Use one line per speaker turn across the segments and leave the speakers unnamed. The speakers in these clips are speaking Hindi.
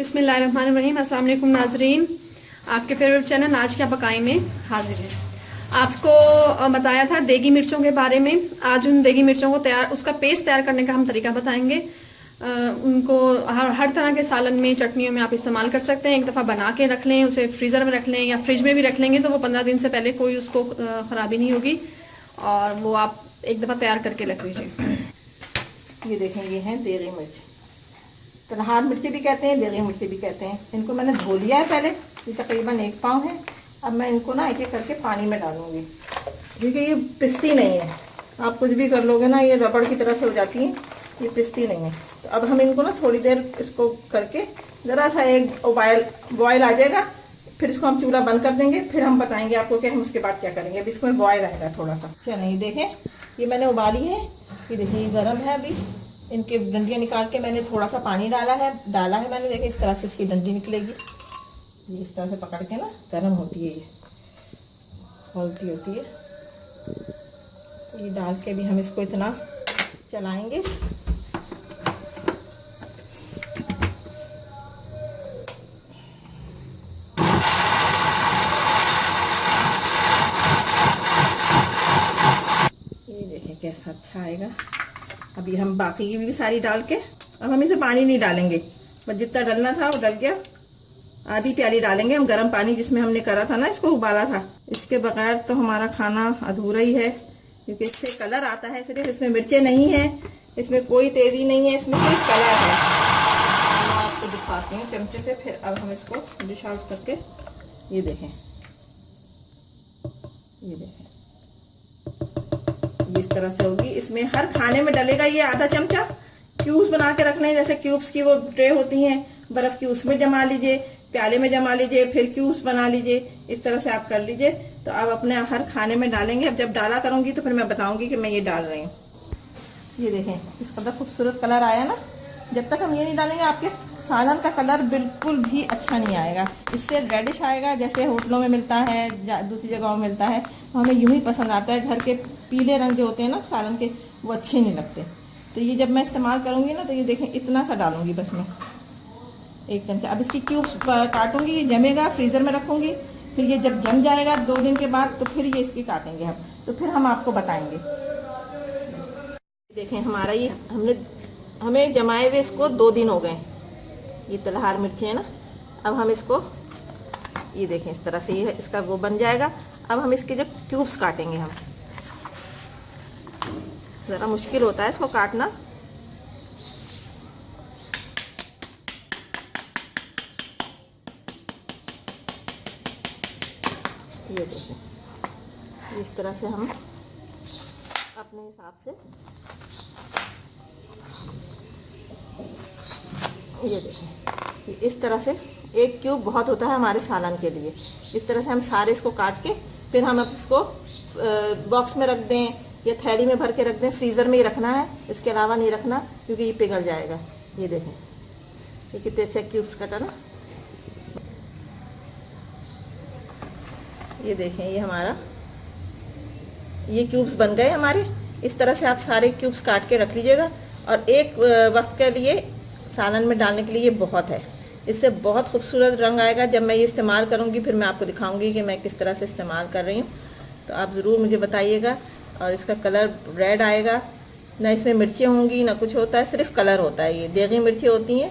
बिस्मिल्लाहिर्रहमानिर्रहीम। अस्सलाम वालेकुम नाजरीन, आपके फेवरेट चैनल आज क्या पकाएं में हाजिर है। आपको बताया था देगी मिर्चों के बारे में। आज उन देगी मिर्चों को उसका पेस्ट तैयार करने का हम तरीका बताएंगे। उनको हर तरह के सालन में, चटनियों में आप इस्तेमाल कर सकते हैं। एक दफ़ा बना के रख लें, उसे फ्रीज़र में रख लें या फ्रिज में भी रख लेंगे तो वो 15 दिन से पहले कोई उसको ख़राबी नहीं होगी, और वो आप एक दफ़ा तैयार करके रख लीजिए।
ये देखें, ये हैं देगी मिर्च, तलहार मिर्ची भी कहते हैं, देगी मिर्ची भी कहते हैं। इनको मैंने धो लिया है पहले, ये तकरीबन 1 पाव है। अब मैं इनको ना एक एक करके पानी में डालूंगी, क्योंकि ये पिसती नहीं है। आप कुछ भी कर लोगे ना, ये रबड़ की तरह से हो जाती है, ये पिसती नहीं है। तो अब हम इनको ना थोड़ी देर इसको करके ज़रा सा एक बॉयल आ जाएगा, फिर इसको हम चूल्हा बंद कर देंगे। फिर हम बताएंगे आपको कि हम उसके बाद क्या करेंगे। अभी इसको बॉयल आएगा थोड़ा सा। चलिए ये देखें, ये मैंने उबाली है, ये देखिए ये गर्म है। अभी इनके डंडियाँ निकाल के मैंने थोड़ा सा पानी डाला है मैंने। देखिए इस तरह से इसकी डंडी निकलेगी, ये इस तरह से पकड़ के ना गर्म होती है, ये खोलती होती है। तो ये डाल के भी हम इसको इतना चलाएंगे। ये देखें कैसा अच्छा आएगा। अभी हम बाकी की भी सारी डाल के, अब हम इसे पानी नहीं डालेंगे, बस जितना डलना था वो डल गया। आधी प्याली डालेंगे हम गर्म पानी, जिसमें हमने करा था ना, इसको उबाला था। इसके बगैर तो हमारा खाना अधूरा ही है, क्योंकि इससे कलर आता है सिर्फ। इसमें मिर्चें नहीं है, इसमें कोई तेज़ी नहीं है, इसमें सिर्फ कलर है। मैं आपको दिखाती हूँ चमचे से। फिर अब हम इसको डिश आउट करके, ये देखें, ये देखें, इस तरह से होगी। इसमें हर खाने में डलेगा ये आधा चमचा। क्यूब्स बना के रखने हैं, जैसे क्यूब्स की वो ट्रे होती हैं बर्फ की, उसमें जमा लीजिए, प्याले में जमा लीजिए, फिर क्यूब्स बना लीजिए। इस तरह से आप कर लीजिए। तो आप अपने हर खाने में डालेंगे। अब जब डाला करूंगी तो फिर मैं बताऊंगी कि मैं ये डाल रही हूँ। ये देखें, इस कदर खूबसूरत कलर आया ना। जब तक हम ये नहीं डालेंगे आपके सालन का कलर बिल्कुल भी अच्छा नहीं आएगा। इससे रेडिश आएगा, जैसे होटलों में मिलता है, दूसरी जगहों में मिलता है। तो हमें यूं ही पसंद आता है। घर के पीले रंग जो होते हैं ना सालन के, वो अच्छे नहीं लगते। तो ये जब मैं इस्तेमाल करूँगी ना, तो ये देखें इतना सा डालूँगी बस मैं, 1 चमचा। अब इसकी क्यूब्स काटूँगी, ये जमेगा, फ्रीज़र में रखूँगी। फिर ये जब जम जाएगा 2 दिन के बाद, तो फिर ये इसकी काटेंगे हम, तो फिर हम आपको बताएंगे। देखें हमारा ये हमें जमाए हुए इसको 2 दिन हो गए। ये तलहार मिर्ची है ना। अब हम इसको, ये देखें इस तरह से ये इसका वो बन जाएगा। अब हम इसके जो क्यूब्स काटेंगे, हम ज़रा मुश्किल होता है इसको काटना। ये देखें, इस तरह से हम अपने हिसाब से, ये देखें, इस तरह से 1 क्यूब बहुत होता है हमारे सालन के लिए। इस तरह से हम सारे इसको काट के, फिर हम अब इसको बॉक्स में रख दें या थैली में भर के रख दें। फ्रीज़र में ही रखना है, इसके अलावा नहीं रखना, क्योंकि ये पिघल जाएगा। ये देखें, ये कितने अच्छे क्यूब्स कटा ना। ये देखें, ये हमारा ये क्यूब्स बन गए हमारे। इस तरह से आप सारे क्यूब्स काट के रख लीजिएगा, और एक वक्त के लिए सालन में डालने के लिए ये बहुत है। इससे बहुत खूबसूरत रंग आएगा। जब मैं ये इस्तेमाल करूँगी फिर मैं आपको दिखाऊंगी कि मैं किस तरह से इस्तेमाल कर रही हूँ। तो आप ज़रूर मुझे बताइएगा। और इसका कलर रेड आएगा, ना इसमें मिर्चें होंगी ना कुछ होता है, सिर्फ कलर होता है। ये देगी मिर्चें होती हैं,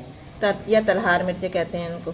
या तलहार मिर्चें कहते हैं इनको।